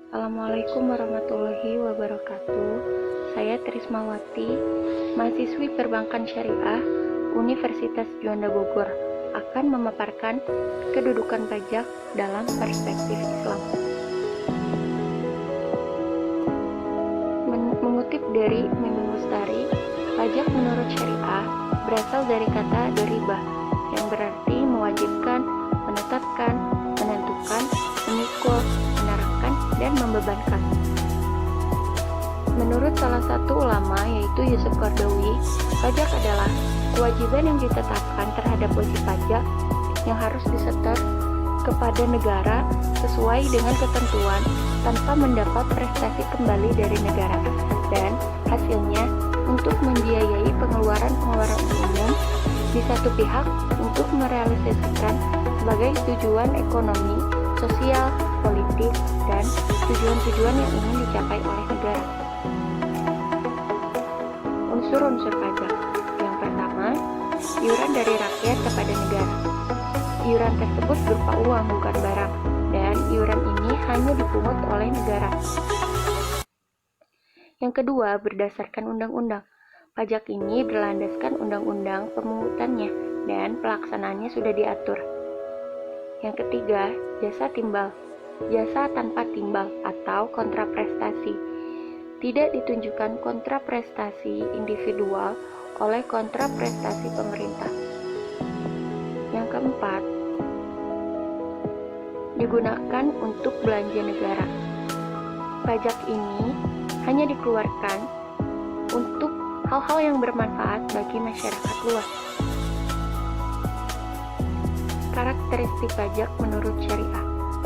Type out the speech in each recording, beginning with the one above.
Assalamualaikum warahmatullahi wabarakatuh. Saya Trismawati, mahasiswi Perbankan Syariah Universitas Juanda Bogor, akan memaparkan kedudukan pajak dalam perspektif Islam. Mengutip dari Mimi Mustari, pajak menurut syariah berasal dari kata doribah yang berarti mewajibkan, menetapkan, menentukan, memikul, menerangkan, dan membebankan. Menurut salah satu ulama yaitu Yusuf Qaradawi, pajak adalah kewajiban yang ditetapkan terhadap wajib pajak yang harus disetor kepada negara sesuai dengan ketentuan tanpa mendapat prestasi kembali dari negara, dan hasilnya untuk membiayai pengeluaran-pengeluaran umum di satu pihak untuk merealisasikan sebagai tujuan ekonomi, sosial, politik, dan tujuan-tujuan yang ingin dicapai oleh negara. Unsur-unsur pajak. Yang pertama, iuran dari rakyat kepada negara. Iuran tersebut berupa uang, bukan barang, dan iuran ini hanya dipungut oleh negara. Yang kedua, berdasarkan undang-undang. Pajak ini berlandaskan undang-undang pemungutannya dan pelaksanaannya sudah diatur. Yang ketiga, jasa timbal. Jasa tanpa timbal atau kontraprestasi. Tidak ditunjukkan kontraprestasi individual oleh kontraprestasi pemerintah. Yang keempat, digunakan untuk belanja negara. Pajak ini hanya dikeluarkan untuk hal-hal yang bermanfaat bagi masyarakat luas. Karakteristik pajak menurut syariah,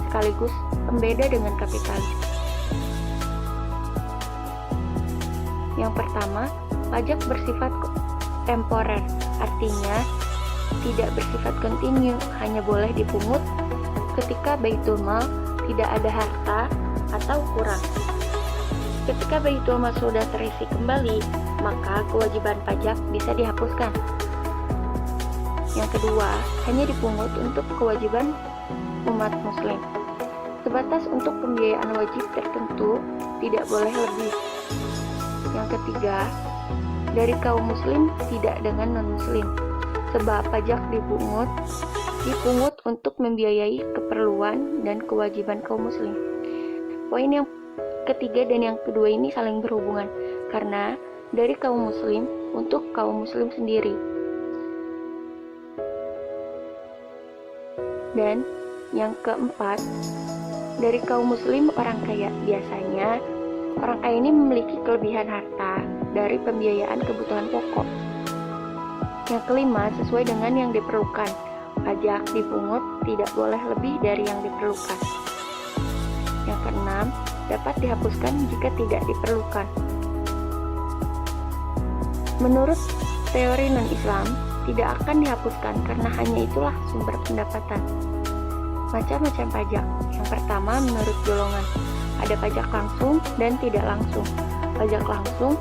sekaligus pembeda dengan kapitalis. Yang pertama, pajak bersifat temporer, artinya tidak bersifat kontinu, hanya boleh dipungut ketika Baitul Mal tidak ada harta atau kurang. Ketika Baitul Mal sudah terisi kembali, maka kewajiban pajak bisa dihapuskan. Yang kedua, hanya dipungut untuk kewajiban umat muslim. Sebatas untuk pembiayaan wajib tertentu, tidak boleh lebih. Yang ketiga, dari kaum muslim tidak dengan non-muslim, sebab pajak dipungut untuk membiayai keperluan dan kewajiban kaum muslim. Poin yang ketiga dan yang kedua ini saling berhubungan, karena dari kaum muslim untuk kaum muslim sendiri. Dan yang keempat, dari kaum muslim orang kaya. Biasanya orang kaya ini memiliki kelebihan harta dari pembiayaan kebutuhan pokok. Yang kelima, sesuai dengan yang diperlukan. Pajak dipungut tidak boleh lebih dari yang diperlukan. Yang keenam, dapat dihapuskan jika tidak diperlukan. Menurut teori non-Islam, tidak akan dihapuskan karena hanya itulah sumber pendapatan. Macam-macam pajak. Yang pertama, menurut golongan. Ada pajak langsung dan tidak langsung. Pajak langsung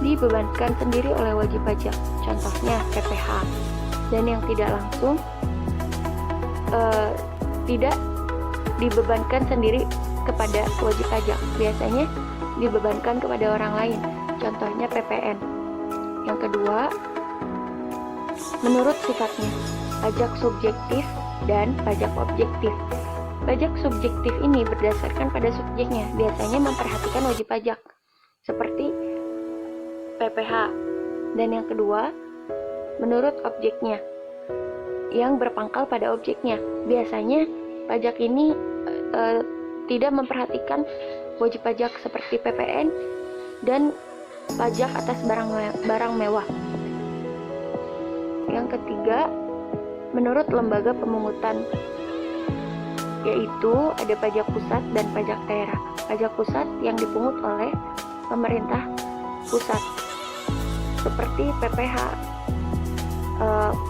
dibebankan sendiri oleh wajib pajak, contohnya PPh. Dan yang tidak langsung tidak dibebankan sendiri kepada wajib pajak, biasanya dibebankan kepada orang lain, contohnya PPN. Yang kedua, menurut sifatnya, pajak subjektif dan pajak objektif. Pajak subjektif ini berdasarkan pada subjeknya, biasanya memperhatikan wajib pajak, seperti PPh. Dan yang kedua, menurut objeknya, yang berpangkal pada objeknya. Biasanya pajak ini tidak memperhatikan wajib pajak seperti PPN dan pajak atas barang mewah. Yang ketiga, menurut lembaga pemungutan, yaitu ada pajak pusat dan pajak daerah. Pajak pusat yang dipungut oleh pemerintah pusat, seperti PPh,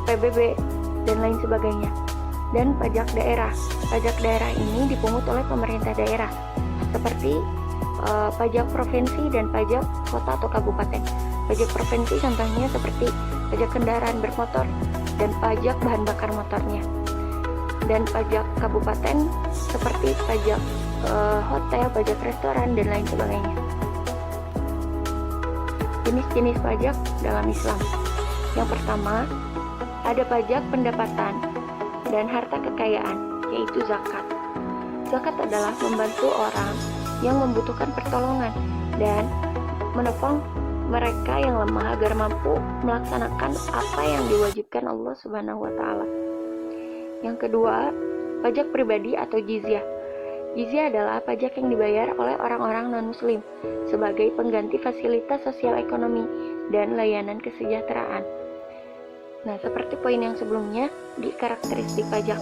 PBB, dan lain sebagainya. Dan pajak daerah. Pajak daerah ini dipungut oleh pemerintah daerah, seperti pajak provinsi dan pajak kota atau kabupaten. Pajak provinsi contohnya seperti pajak kendaraan bermotor dan pajak bahan bakar motornya. Dan pajak kabupaten seperti pajak hotel, pajak restoran, dan lain sebagainya. Jenis-jenis pajak dalam Islam. Yang pertama, ada pajak pendapatan dan harta kekayaan, yaitu zakat. Zakat adalah membantu orang yang membutuhkan pertolongan dan menopang mereka yang lemah agar mampu melaksanakan apa yang diwajibkan Allah Subhanahu wa taala. Yang kedua, pajak pribadi atau jizyah. Jizyah adalah pajak yang dibayar oleh orang-orang non-muslim sebagai pengganti fasilitas sosial ekonomi dan layanan kesejahteraan. Nah, seperti poin yang sebelumnya di karakteristik pajak.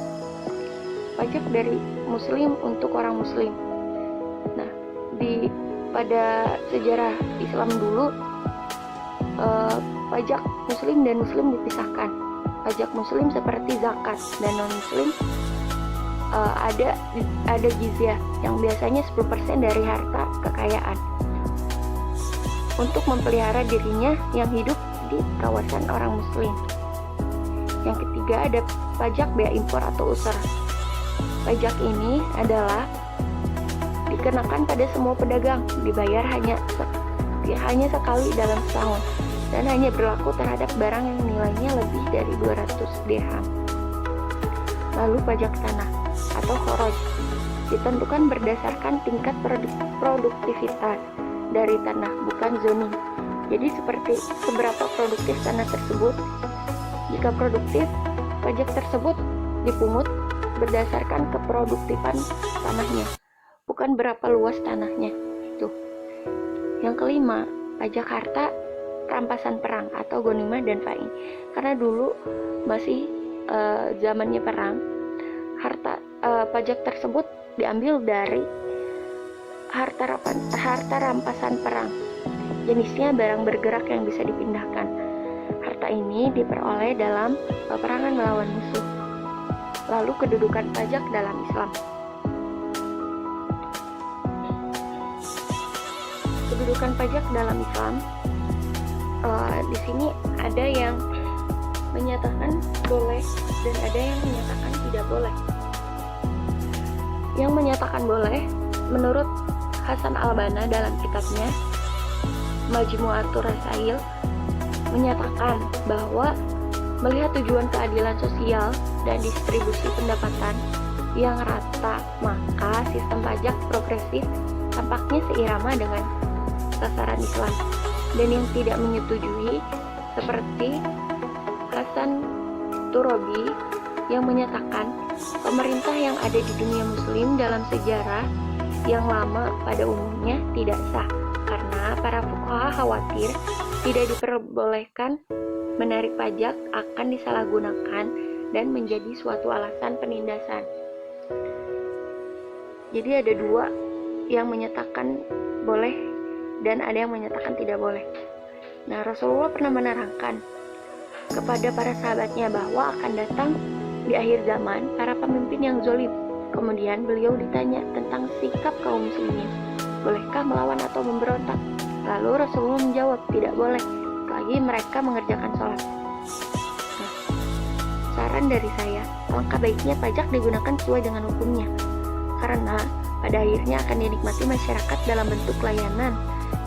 Pajak dari muslim untuk orang muslim. Nah, pada sejarah Islam dulu, pajak muslim dan muslim dipisahkan. Pajak muslim seperti zakat dan non-muslim ada jizyah yang biasanya 10% dari harta kekayaan untuk memelihara dirinya yang hidup di kawasan orang muslim. Yang ketiga, ada pajak bea impor atau usra. Pajak ini adalah dikenakan pada semua pedagang, dibayar hanya sekali dalam setahun dan hanya berlaku terhadap barang yang nilainya lebih dari 200 dirham. Lalu pajak tanah atau kharaj ditentukan berdasarkan tingkat produktivitas dari tanah, bukan zoning. Jadi seperti seberapa produktif tanah tersebut. Jika produktif, pajak tersebut dipungut berdasarkan keproduktifan tanahnya, bukan berapa luas tanahnya. Tuh. Yang kelima, pajak harta rampasan perang atau ghanimah dan fain. Karena dulu masih zamannya perang, pajak tersebut diambil dari harta rampasan perang. Jenisnya barang bergerak yang bisa dipindahkan. Harta ini diperoleh dalam peperangan melawan musuh. Lalu kedudukan pajak dalam Islam. Kedudukan pajak dalam Islam, di sini ada yang menyatakan boleh dan ada yang menyatakan tidak boleh. Yang menyatakan boleh, menurut Hasan al-Banna dalam kitabnya Majmu'atur Rasail, menyatakan bahwa melihat tujuan keadilan sosial dan distribusi pendapatan yang rata, maka sistem pajak progresif tampaknya seirama dengan sasaran Islam. Dan yang tidak menyetujui seperti Hasan Turabi yang menyatakan pemerintah yang ada di dunia muslim dalam sejarah yang lama pada umumnya tidak sah karena para fuqaha khawatir tidak diperbolehkan menarik pajak akan disalahgunakan dan menjadi suatu alasan penindasan. Jadi ada dua yang menyatakan boleh dan ada yang menyatakan tidak boleh. Nah, Rasulullah pernah menerangkan kepada para sahabatnya bahwa akan datang di akhir zaman para pemimpin yang zalim. Kemudian beliau ditanya tentang sikap kaum muslimin, bolehkah melawan atau memberontak? Lalu Rasulullah menjawab, tidak boleh, selagi mereka mengerjakan sholat. Nah, saran dari saya, alangkah baiknya pajak digunakan sesuai dengan hukumnya, karena pada akhirnya akan dinikmati masyarakat dalam bentuk layanan.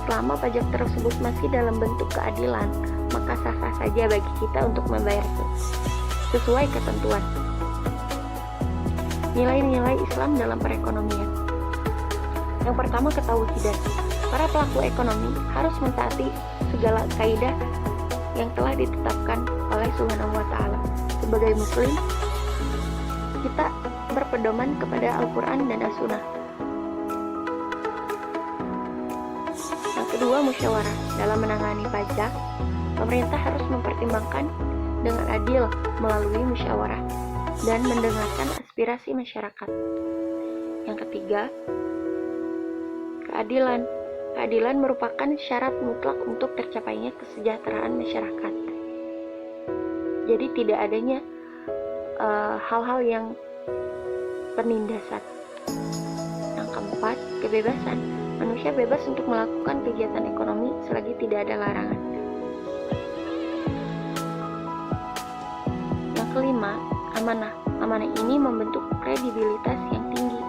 Selama pajak tersebut masih dalam bentuk keadilan, maka sah-sah saja bagi kita untuk membayar sesuai ketentuan. Nilai-nilai Islam dalam perekonomian. Yang pertama, ketauhidan. Para pelaku ekonomi harus mentaati segala kaidah yang telah ditetapkan oleh Subhanahu wa taala. Sebagai muslim, kita berpedoman kepada Al-Qur'an dan As-Sunnah. Yang kedua, musyawarah. Dalam menangani pajak, pemerintah harus mempertimbangkan dengan adil melalui musyawarah dan mendengarkan aspirasi masyarakat. Yang ketiga, keadilan. Keadilan merupakan syarat mutlak untuk tercapainya kesejahteraan masyarakat. Jadi tidak adanya hal-hal yang penindasan. Yang keempat, kebebasan. Manusia bebas untuk melakukan kegiatan ekonomi selagi tidak ada larangan. Yang kelima, amanah. Amanah ini membentuk kredibilitas yang tinggi.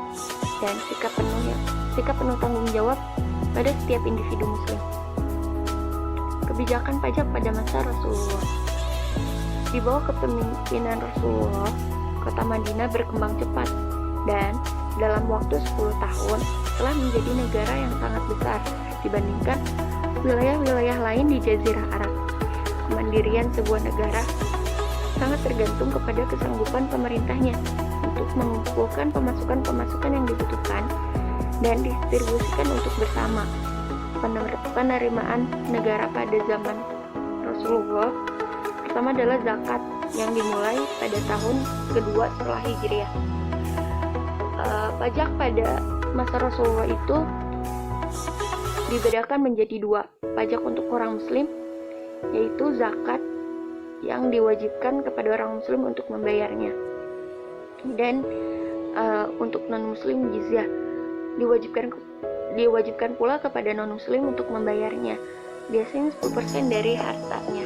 dan sikap penuh tanggung jawab pada setiap individu muslim. Kebijakan pajak pada masa Rasulullah. Di bawah kepemimpinan Rasulullah, kota Madinah berkembang cepat dan dalam waktu 10 tahun telah menjadi negara yang sangat besar dibandingkan wilayah-wilayah lain di Jazirah Arab. Kemandirian sebuah negara sangat tergantung kepada kesanggupan pemerintahnya untuk mengumpulkan pemasukan-pemasukan yang dibutuhkan dan distribusikan untuk bersama. Penerimaan negara pada zaman Rasulullah pertama adalah zakat yang dimulai pada tahun kedua setelah Hijriah. Pajak pada masa Rasulullah itu dibedakan menjadi dua. Pajak untuk orang muslim, yaitu zakat yang diwajibkan kepada orang muslim untuk membayarnya, dan untuk non muslim jizyah diwajibkan pula kepada non muslim untuk membayarnya, biasanya 10% dari hartanya.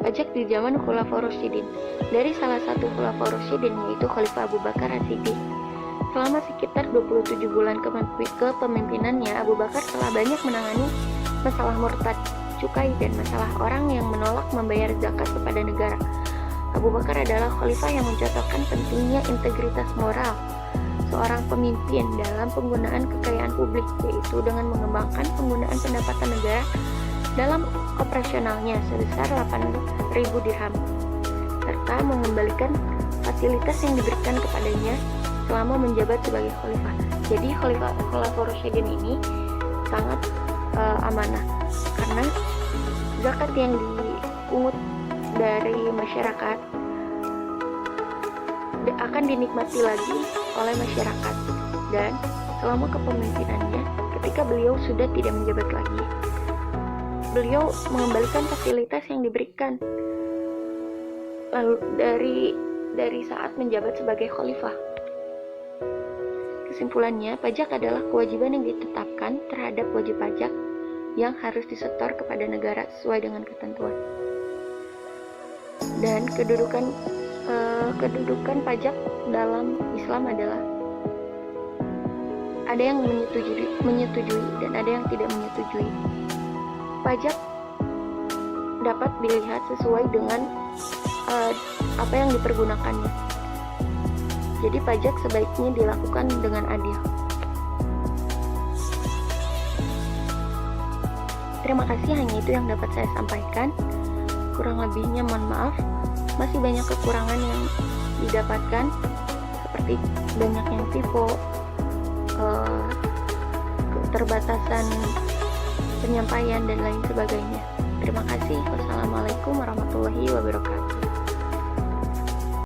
Pajak di zaman Khulafaur Rasyidin. Dari salah satu Khulafaur Rasyidin, yaitu Khalifah Abu Bakar As-Siddiq. Selama sekitar 27 bulan kepemimpinannya, Abu Bakar telah banyak menangani masalah murtad, cukai, dan masalah orang yang menolak membayar zakat kepada negara. Abu Bakar adalah khalifah yang mencontohkan pentingnya integritas moral seorang pemimpin dalam penggunaan kekayaan publik, yaitu dengan mengembangkan penggunaan pendapatan negara dalam operasionalnya sebesar 8.000 dirham, serta mengembalikan fasilitas yang diberikan kepadanya selama menjabat sebagai khalifah. Jadi Khulafaur Rasyidin ini sangat amanah, karena zakat yang dipungut dari masyarakat akan dinikmati lagi oleh masyarakat, dan selama kepemimpinannya, ketika beliau sudah tidak menjabat lagi, beliau mengembalikan fasilitas yang diberikan lalu dari saat menjabat sebagai khalifah. Kesimpulannya, pajak adalah kewajiban yang ditetapkan terhadap wajib pajak yang harus disetor kepada negara sesuai dengan ketentuan. Dan kedudukan pajak dalam Islam adalah ada yang menyetujui dan ada yang tidak menyetujui. Pajak dapat dilihat sesuai dengan apa yang dipergunakannya. Jadi pajak sebaiknya dilakukan dengan adil. Terima kasih, hanya itu yang dapat saya sampaikan. Kurang lebihnya mohon maaf. Masih banyak kekurangan yang didapatkan, seperti banyak yang typo, keterbatasan penyampaian dan lain sebagainya. Terima kasih. Wassalamualaikum warahmatullahi wabarakatuh.